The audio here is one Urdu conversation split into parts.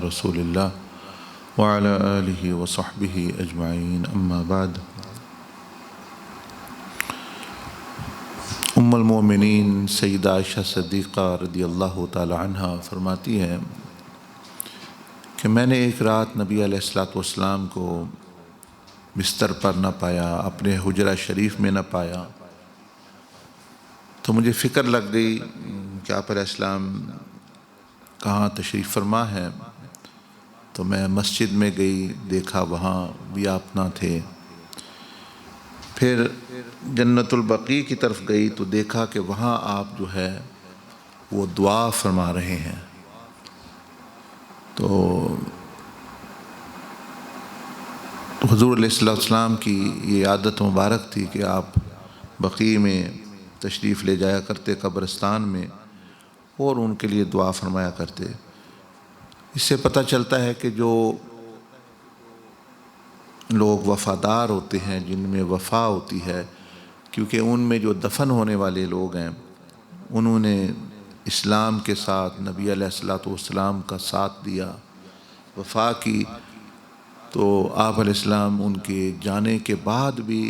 رسول اللہ وعلى آلہ وصحبہ اجمعین، اما بعد۔ ام المومنین سیدہ عائشہ صدیقہ رضی اللہ تعالی عنہ فرماتی ہے کہ میں نے ایک رات نبی علیہ الصلوۃ والسلام کو بستر پر نہ پایا، اپنے حجرہ شریف میں نہ پایا، تو مجھے فکر لگ گئی کہ آپ علیہ السلام کہاں تشریف فرما ہے۔ تو میں مسجد میں گئی، دیکھا وہاں بھی آپ نہ تھے۔ پھر جنت البقیع کی طرف گئی تو دیکھا کہ وہاں آپ جو ہے وہ دعا فرما رہے ہیں۔ تو حضور علیہ السلام کی یہ عادت مبارک تھی کہ آپ بقیع میں تشریف لے جایا کرتے، قبرستان میں، اور ان کے لیے دعا فرمایا کرتے۔ اس سے پتہ چلتا ہے کہ جو لوگ وفادار ہوتے ہیں، جن میں وفا ہوتی ہے، کیونکہ ان میں جو دفن ہونے والے لوگ ہیں انہوں نے اسلام کے ساتھ نبی علیہ الصلوۃ والسلام کا ساتھ دیا، وفا کی، تو آپ علیہ السلام ان کے جانے کے بعد بھی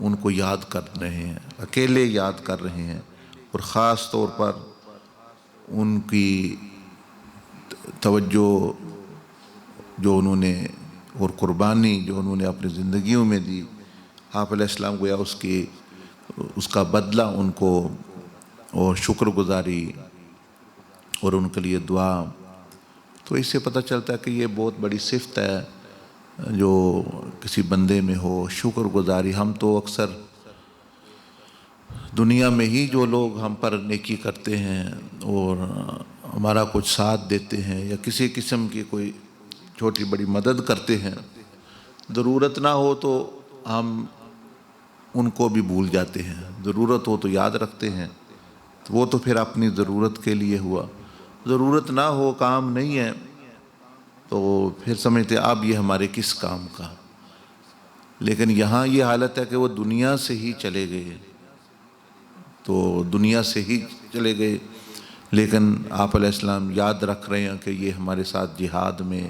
ان کو یاد کر رہے ہیں، اکیلے یاد کر رہے ہیں، اور خاص طور پر ان کی توجہ جو انہوں نے اور قربانی جو انہوں نے اپنی زندگیوں میں دی، آپ علیہ السلام گویا اس کا بدلہ ان کو، اور شکر گزاری اور ان کے لیے دعا۔ تو اس سے پتہ چلتا ہے کہ یہ بہت بڑی صفت ہے جو کسی بندے میں ہو، شکر گزاری۔ ہم تو اکثر دنیا میں ہی جو لوگ ہم پر نیکی کرتے ہیں اور ہمارا کچھ ساتھ دیتے ہیں یا کسی قسم کی کوئی چھوٹی بڑی مدد کرتے ہیں، ضرورت نہ ہو تو ہم ان کو بھی بھول جاتے ہیں، ضرورت ہو تو یاد رکھتے ہیں۔ وہ تو پھر اپنی ضرورت کے لیے ہوا، ضرورت نہ ہو، کام نہیں ہے، تو پھر سمجھتے اب یہ ہمارے کس کام کا۔ لیکن یہاں یہ حالت ہے کہ وہ دنیا سے ہی چلے گئے، تو دنیا سے ہی چلے گئے، لیکن آپ علیہ السلام یاد رکھ رہے ہیں کہ یہ ہمارے ساتھ جہاد میں،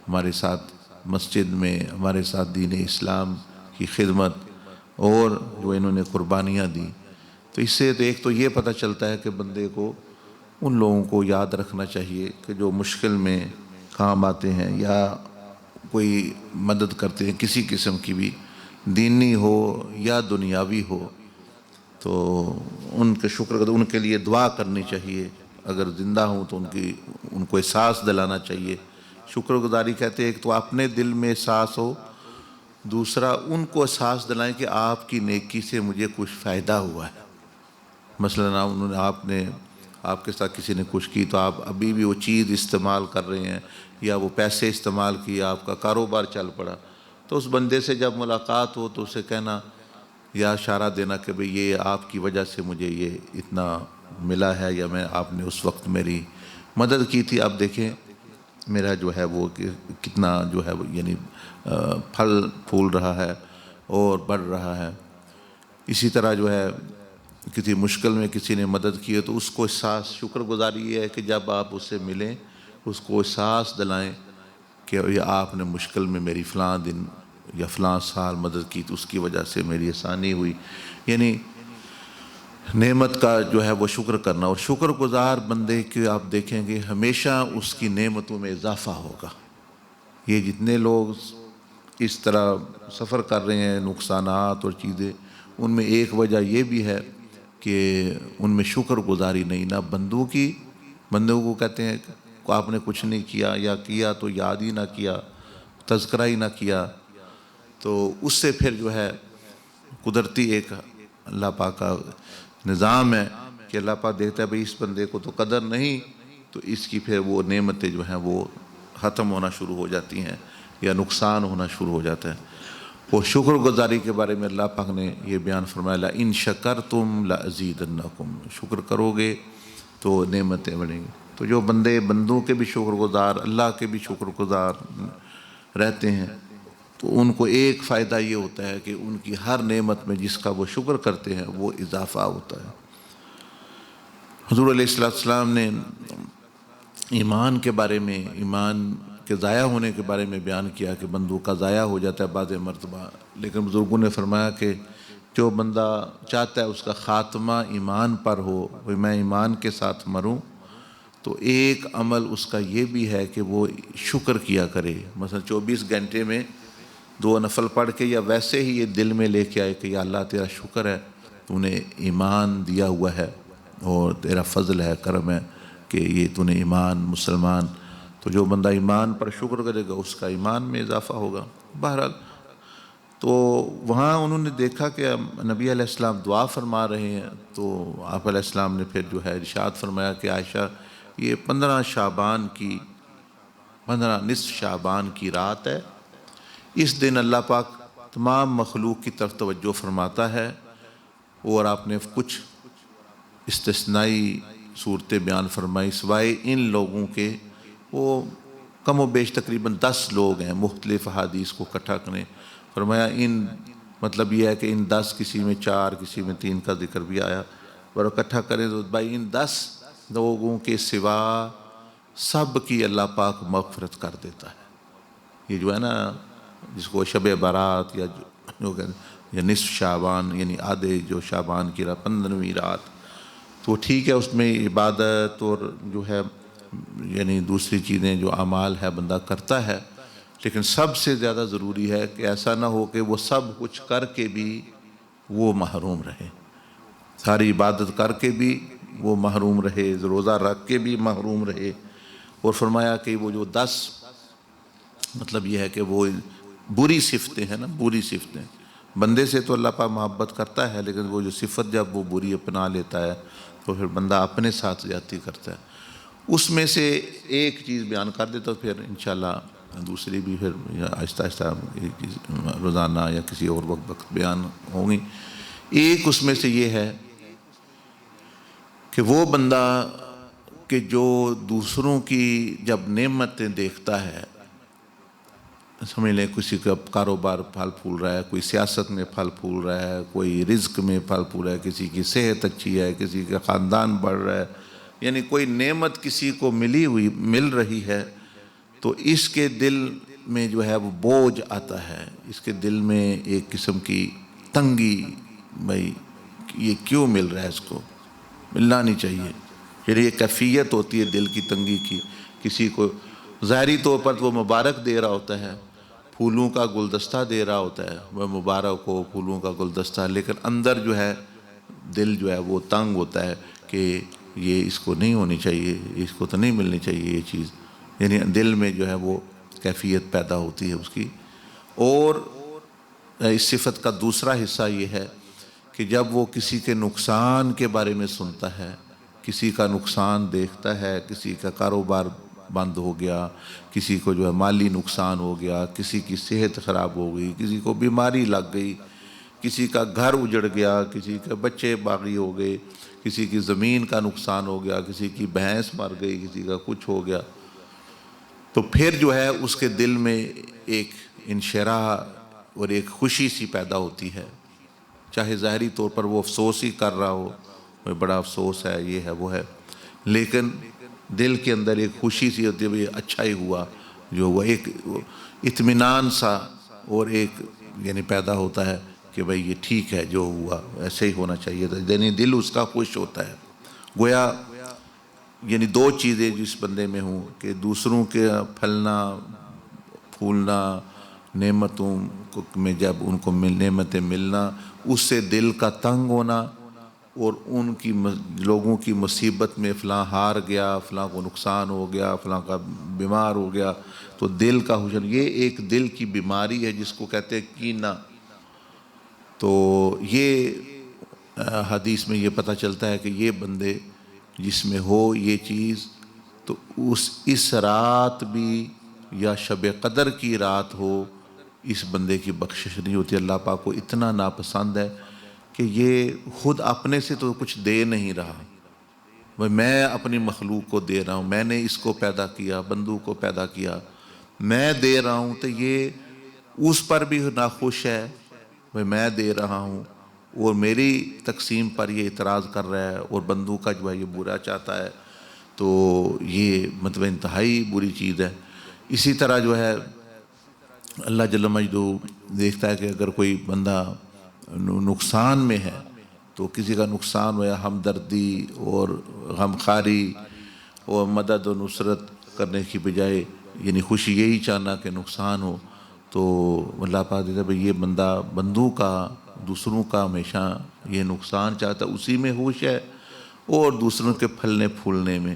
ہمارے ساتھ مسجد میں، ہمارے ساتھ دین اسلام کی خدمت، اور جو انہوں نے قربانیاں دی۔ تو اس سے ایک تو یہ پتہ چلتا ہے کہ بندے کو ان لوگوں کو یاد رکھنا چاہیے کہ جو مشکل میں کام آتے ہیں یا کوئی مدد کرتے ہیں کسی قسم کی بھی، دینی ہو یا دنیاوی ہو، تو ان کے ان کے لیے دعا کرنی چاہیے۔ اگر زندہ ہوں تو ان کو احساس دلانا چاہیے۔ شکر گزاری کہتے ہیں ایک تو اپنے دل میں احساس ہو، دوسرا ان کو احساس دلائیں کہ آپ کی نیکی سے مجھے کچھ فائدہ ہوا ہے۔ مثلا آپ کے ساتھ کسی نے کچھ کی تو آپ ابھی بھی وہ چیز استعمال کر رہے ہیں یا وہ پیسے استعمال کیے، آپ کا کاروبار چل پڑا، تو اس بندے سے جب ملاقات ہو تو اسے کہنا یا اشارہ دینا کہ بھئی یہ آپ کی وجہ سے مجھے یہ اتنا ملا ہے، یا آپ نے اس وقت میری مدد کی تھی، اب دیکھیں میرا جو ہے وہ کتنا جو ہے یعنی پھل پھول رہا ہے اور بڑھ رہا ہے۔ اسی طرح جو ہے کسی مشکل میں کسی نے مدد کی ہے تو اس کو احساس، شکر گزاری یہ ہے کہ جب آپ اس سے ملیں اس کو احساس دلائیں کہ یہ آپ نے مشکل میں میری فلاں دن یا فلاں سال مدد کی تو اس کی وجہ سے میری آسانی ہوئی۔ یعنی نعمت کا جو ہے وہ شکر کرنا، اور شکر گزار بندے کے آپ دیکھیں گے ہمیشہ اس کی نعمتوں میں اضافہ ہوگا۔ یہ جتنے لوگ اس طرح سفر کر رہے ہیں، نقصانات اور چیزیں، ان میں ایک وجہ یہ بھی ہے کہ ان میں شکر گزاری نہیں، نہ بندوں کو کہتے ہیں کہ آپ نے کچھ نہیں کیا، یا کیا تو یاد ہی نہ کیا، تذکرہ ہی نہ کیا، تو اس سے پھر جو ہے قدرتی ایک اللہ پاک کا نظام ہے کہ اللہ پاک دیکھتا ہے بھئی اس بندے کو تو قدر نہیں، تو اس کی پھر وہ نعمتیں جو ہیں وہ ختم ہونا شروع ہو جاتی ہیں یا نقصان ہونا شروع ہو جاتا ہے۔ وہ شکر گزاری کے بارے میں اللہ پاک نے یہ بیان فرمایا لَإِن شَكَرْتُمْ لَأَزِيدَنَّكُمْ، شکر کرو گے تو نعمتیں بڑھیں گی۔ تو جو بندوں کے بھی شکر گزار، اللہ کے بھی شکر گزار رہتے ہیں، تو ان کو ایک فائدہ یہ ہوتا ہے کہ ان کی ہر نعمت میں جس کا وہ شکر کرتے ہیں وہ اضافہ ہوتا ہے۔ حضور علیہ السلام نے ایمان کے بارے میں، ایمان کے ضائع ہونے کے بارے میں بیان کیا کہ بندوں کا ضائع ہو جاتا ہے بعض مرتبہ، لیکن بزرگوں نے فرمایا کہ جو بندہ چاہتا ہے اس کا خاتمہ ایمان پر ہو، وہ میں ایمان کے ساتھ مروں، تو ایک عمل اس کا یہ بھی ہے کہ وہ شکر کیا کرے۔ مثلا 24 گھنٹے میں 2 نفل پڑھ کے یا ویسے ہی یہ دل میں لے کے آئے کہ یا اللہ تیرا شکر ہے، تو نے ایمان دیا ہوا ہے اور تیرا فضل ہے، کرم ہے کہ یہ تو نے ایمان مسلمان، تو جو بندہ ایمان پر شکر کرے گا اس کا ایمان میں اضافہ ہوگا۔ بہرحال تو وہاں انہوں نے دیکھا کہ نبی علیہ السلام دعا فرما رہے ہیں، تو آپ علیہ السلام نے پھر جو ہے ارشاد فرمایا کہ عائشہ یہ 15 شعبان کی 15 نصف شعبان کی رات ہے، اس دن اللہ پاک تمام مخلوق کی طرف توجہ فرماتا ہے، اور آپ نے کچھ استثنائی صورتیں بیان فرمائی سوائے ان لوگوں کے، وہ کم و بیش تقریباً 10 لوگ ہیں، مختلف احادیث کو اکٹھا کریں، فرمایا ان مطلب یہ ہے کہ ان 10 کسی میں 4 کسی میں 3 کا ذکر بھی آیا، اور اکٹھا کریں تو بھائی ان 10 لوگوں کے سوا سب کی اللہ پاک مغفرت کر دیتا ہے۔ یہ جو ہے نا جس کو شب برات یا جو یا نصف شعبان یعنی آدھے جو شعبان کی رات 15ویں رات، تو ٹھیک ہے اس میں عبادت اور جو ہے یعنی دوسری چیزیں جو اعمال ہے بندہ کرتا ہے، لیکن سب سے زیادہ ضروری ہے کہ ایسا نہ ہو کہ وہ سب کچھ کر کے بھی وہ محروم رہے، ساری عبادت کر کے بھی وہ محروم رہے، روزہ رکھ کے بھی محروم رہے، اور فرمایا کہ وہ جو 10 مطلب یہ ہے کہ وہ بری صفتیں ہیں نا، بری صفتیں، بندے سے تو اللہ پاک محبت کرتا ہے، لیکن وہ جو صفت جب وہ بری اپنا لیتا ہے تو پھر بندہ اپنے ساتھ زیادتی کرتا ہے۔ اس میں سے ایک چیز بیان کر دیتا ہوں، پھر انشاءاللہ دوسری بھی پھر آہستہ آہستہ روزانہ یا کسی اور وقت بیان ہوں گی۔ ایک اس میں سے یہ ہے کہ وہ بندہ کہ جو دوسروں کی جب نعمتیں دیکھتا ہے، سمجھ لیں کسی کا کاروبار پھل پھول رہا ہے، کوئی سیاست میں پھل پھول رہا ہے، کوئی رزق میں پھل پھول رہا ہے، کسی کی صحت اچھی ہے، کسی کا خاندان بڑھ رہا ہے، یعنی کوئی نعمت کسی کو مل رہی ہے، تو اس کے دل میں جو ہے وہ بوجھ آتا ہے، اس کے دل میں ایک قسم کی تنگی، بھائی یہ کیوں مل رہا ہے، اس کو ملنا نہیں چاہیے، پھر یہ کیفیت ہوتی ہے دل کی تنگی کی۔ کسی کو ظاہری طور پر وہ مبارک دے رہا ہوتا ہے، پھولوں کا گلدستہ دے رہا ہوتا ہے، وہ مبارک ہو پھولوں کا گلدستہ، لیکن اندر جو ہے دل جو ہے وہ تنگ ہوتا ہے کہ یہ اس کو نہیں ہونی چاہیے، اس کو تو نہیں ملنی چاہیے یہ چیز، یعنی دل میں جو ہے وہ کیفیت پیدا ہوتی ہے اس کی۔ اور اس صفت کا دوسرا حصہ یہ ہے کہ جب وہ کسی کے نقصان کے بارے میں سنتا ہے، کسی کا نقصان دیکھتا ہے، کسی کا کاروبار بند ہو گیا، کسی کو جو ہے مالی نقصان ہو گیا، کسی کی صحت خراب ہو گئی، کسی کو بیماری لگ گئی، کسی کا گھر اجڑ گیا، کسی کے بچے باغی ہو گئے، کسی کی زمین کا نقصان ہو گیا، کسی کی بھینس مر گئی، کسی کا کچھ ہو گیا، تو پھر جو ہے اس کے دل میں ایک انشراح اور ایک خوشی سی پیدا ہوتی ہے، چاہے ظاہری طور پر وہ افسوس ہی کر رہا ہو، بڑا افسوس ہے، یہ ہے وہ ہے، لیکن دل کے اندر ایک خوشی سی ہوتی ہے، بھئی اچھا ہی ہوا، جو وہ ایک اطمینان سا اور ایک یعنی پیدا ہوتا ہے کہ بھئی یہ ٹھیک ہے جو ہوا ایسے ہی ہونا چاہیے تھا، یعنی دل اس کا خوش ہوتا ہے۔ گویا یعنی 2 چیزیں جس بندے میں ہوں کہ دوسروں کے پھلنا پھولنا، نعمتوں میں جب ان کو نعمتیں ملنا، اس سے دل کا تنگ ہونا، اور ان کی لوگوں کی مصیبت میں فلاں ہار گیا، فلاں کو نقصان ہو گیا، فلاں کا بیمار ہو گیا، تو دل کا حزن، یہ ایک دل کی بیماری ہے جس کو کہتے ہیں کینہ۔ تو یہ حدیث میں یہ پتہ چلتا ہے کہ یہ بندے جس میں ہو یہ چیز، تو اس رات بھی یا شب قدر کی رات ہو، اس بندے کی بخشش نہیں ہوتی، اللہ پاک کو اتنا ناپسند ہے کہ یہ خود اپنے سے تو کچھ دے نہیں رہا، میں اپنی مخلوق کو دے رہا ہوں، میں نے اس کو پیدا کیا، بندوں کو پیدا کیا، میں دے رہا ہوں، تو یہ اس پر بھی ناخوش ہے، میں دے رہا ہوں اور میری تقسیم پر یہ اعتراض کر رہا ہے اور بندوں کا جو ہے یہ برا چاہتا ہے، تو یہ مطلب انتہائی بری چیز ہے۔ اسی طرح جو ہے اللہ جل مجدہ دیکھتا ہے کہ اگر کوئی بندہ نقصان میں ہے تو کسی کا نقصان ہو یا ہمدردی اور غمخواری اور مدد و نصرت کرنے کی بجائے یعنی خوشی یہی چاہنا کہ نقصان ہو، تو اللہ پاک دیتا ہے بھئی یہ بندوں کا دوسروں کا ہمیشہ یہ نقصان چاہتا ہے، اسی میں خوش ہے اور دوسروں کے پھلنے پھولنے میں۔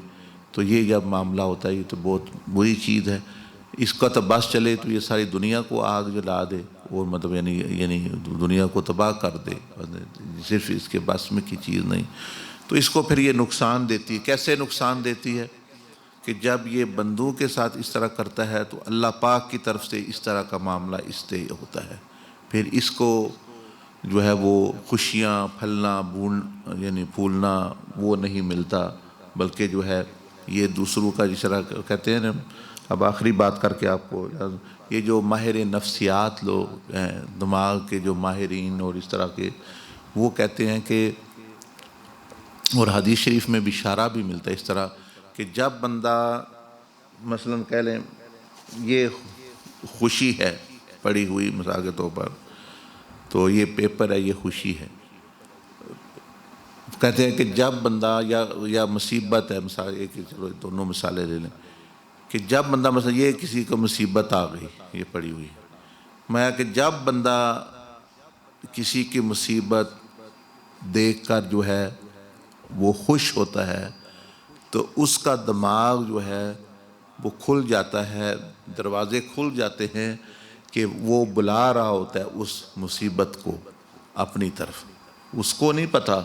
تو یہ جب معاملہ ہوتا ہے یہ تو بہت بری چیز ہے۔ اس کا تو بس چلے تو یہ ساری دنیا کو آگ جلا دے اور مطلب یعنی دنیا کو تباہ کر دے، صرف اس کے بس میں کی چیز نہیں۔ تو اس کو پھر یہ نقصان دیتی ہے۔ کیسے نقصان دیتی ہے؟ کہ جب یہ بندوں کے ساتھ اس طرح کرتا ہے تو اللہ پاک کی طرف سے اس طرح کا معاملہ اس سے ہوتا ہے، پھر اس کو جو ہے وہ خوشیاں پھلنا یعنی پھولنا وہ نہیں ملتا، بلکہ جو ہے یہ دوسروں کا جس طرح کہتے ہیں نا۔ اب آخری بات کر کے آپ کو، یہ جو ماہر نفسیات لوگ ہیں، دماغ کے جو ماہرین اور اس طرح کے، وہ کہتے ہیں کہ، اور حدیث شریف میں بھی اشارہ بھی ملتا ہے اس طرح کہ جب بندہ مثلاً کہہ لیں یہ خوشی ہے پڑی ہوئی مثال کے طور پر، تو یہ پیپر ہے، یہ خوشی ہے، کہتے ہیں کہ جب بندہ یا مصیبت ہے، مثال ایک چلو دونوں مثالیں لے لیں، کہ جب بندہ مثلا یہ کسی کو مصیبت آ گئی یہ پڑی ہوئی ہے، میں کہ جب بندہ کسی کی مصیبت دیکھ کر جو ہے وہ خوش ہوتا ہے تو اس کا دماغ جو ہے وہ کھل جاتا ہے، دروازے کھل جاتے ہیں کہ وہ بلا رہا ہوتا ہے اس مصیبت کو اپنی طرف، اس کو نہیں پتہ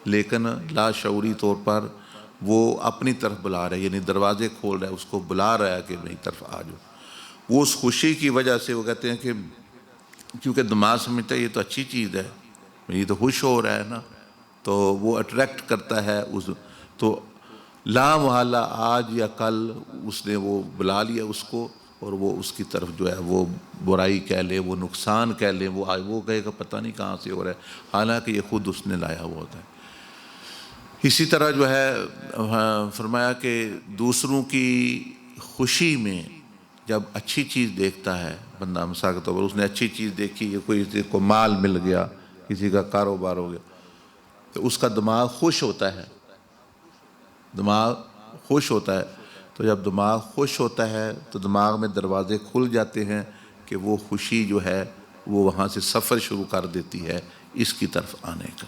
لیکن لاشعوری طور پر وہ اپنی طرف بلا رہا ہے، یعنی دروازے کھول رہا ہے، اس کو بلا رہا ہے کہ میری طرف آ جاؤ۔ وہ اس خوشی کی وجہ سے وہ کہتے ہیں کہ کیونکہ دماغ سمجھتا ہے یہ تو اچھی چیز ہے، یہ تو خوش ہو رہا ہے نا، تو وہ اٹریکٹ کرتا ہے تو لا محالہ آج یا کل اس نے وہ بلا لیا اس کو، اور وہ اس کی طرف جو ہے وہ برائی کہہ لے، وہ نقصان کہہ لے، وہ کہے گا پتہ نہیں کہاں سے ہو رہا ہے، حالانکہ یہ خود اس نے لایا ہوا ہوتا ہے۔ اسی طرح جو ہے فرمایا کہ دوسروں کی خوشی میں جب اچھی چیز دیکھتا ہے بندہ، مثال کے طور پر اس نے اچھی چیز دیکھی، یہ کسی کو مال مل گیا، کسی کا کاروبار ہو گیا، تو اس کا دماغ خوش ہوتا ہے، دماغ خوش ہوتا ہے۔ تو جب دماغ خوش ہوتا ہے تو دماغ میں دروازے کھل جاتے ہیں کہ وہ خوشی جو ہے وہ وہاں سے سفر شروع کر دیتی ہے اس کی طرف آنے کا۔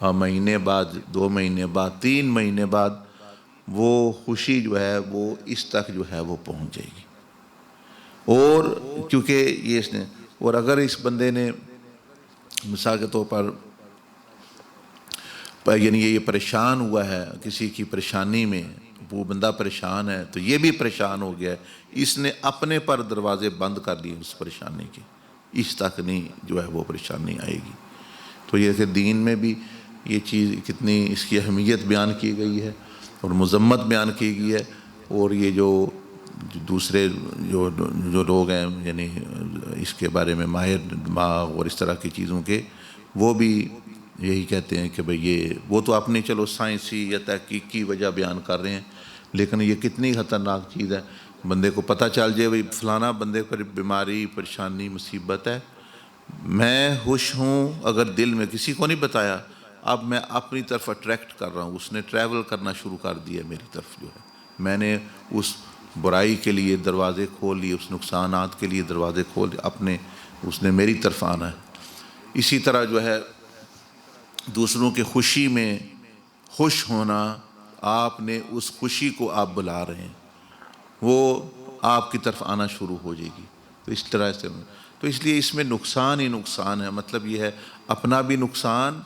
ہاں، مہینے بعد، 2 مہینے بعد، 3 مہینے بعد وہ خوشی جو ہے وہ اس تک جو ہے وہ پہنچ جائے گی۔ اور کیونکہ یہ اس نے، اور اگر اس بندے نے مثال کے طور پر یعنی یہ پریشان ہوا ہے کسی کی پریشانی میں، وہ بندہ پریشان ہے تو یہ بھی پریشان ہو گیا ہے، اس نے اپنے پر دروازے بند کر دیے اس پریشانی کے، اس تک نہیں جو ہے وہ پریشانی آئے گی۔ تو یہ کہ دین میں بھی یہ چیز کتنی اس کی اہمیت بیان کی گئی ہے اور مذمت بیان کی گئی ہے، اور یہ جو دوسرے جو لوگ ہیں یعنی اس کے بارے میں ماہر دماغ اور اس طرح کی چیزوں کے، وہ بھی یہی کہتے ہیں کہ بھئی یہ وہ تو اپنی چلو سائنسی یا تحقیقی وجہ بیان کر رہے ہیں، لیکن یہ کتنی خطرناک چیز ہے، بندے کو پتہ چل جائے بھئی فلانا بندے پر بیماری پریشانی مصیبت ہے، میں خوش ہوں، اگر دل میں کسی کو نہیں بتایا، اب میں اپنی طرف اٹریکٹ کر رہا ہوں، اس نے ٹریول کرنا شروع کر دیا میری طرف جو ہے، میں نے اس برائی کے لیے دروازے کھول لیے، اس نقصانات کے لیے دروازے کھول لیے، اپنے اس نے میری طرف آنا ہے۔ اسی طرح جو ہے دوسروں کی خوشی میں خوش ہونا، آپ نے اس خوشی کو آپ بلا رہے ہیں، وہ آپ کی طرف آنا شروع ہو جائے گی۔ تو اس طرح سے تو اس لیے اس میں نقصان ہی نقصان ہے، مطلب یہ ہے اپنا بھی نقصان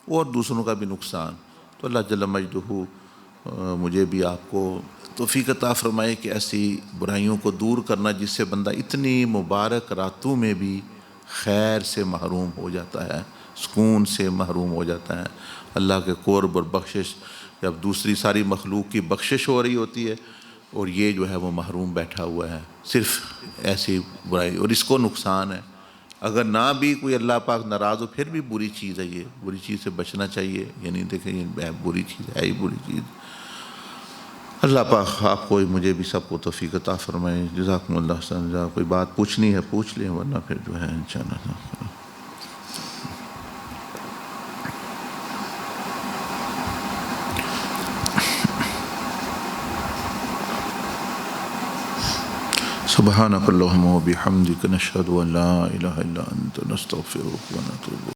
اور دوسروں کا بھی نقصان۔ تو اللہ جل مجدہ مجھے بھی آپ کو توفیق عطا فرمائے کہ ایسی برائیوں کو دور کرنا جس سے بندہ اتنی مبارک راتوں میں بھی خیر سے محروم ہو جاتا ہے، سکون سے محروم ہو جاتا ہے، اللہ کے قرب اور بخشش، جب دوسری ساری مخلوق کی بخشش ہو رہی ہوتی ہے اور یہ جو ہے وہ محروم بیٹھا ہوا ہے صرف ایسی برائی، اور اس کو نقصان ہے۔ اگر نہ بھی کوئی اللہ پاک ناراض ہو پھر بھی بری چیز ہے، یہ بری چیز سے بچنا چاہیے، یعنی دیکھیں یہ بری چیز ہے ہی بری چیز، اللہ پاک آپ کو مجھے بھی سب کو توفیق عطا فرمائے. جزاکم اللہ خیرا. کوئی بات پوچھنی ہے پوچھ لیں ورنہ پھر جو ہے انشاءاللہ. سبحانک اللہم و بحمدک نشہد ان لا الہ الا انت نستغفرک و نتوب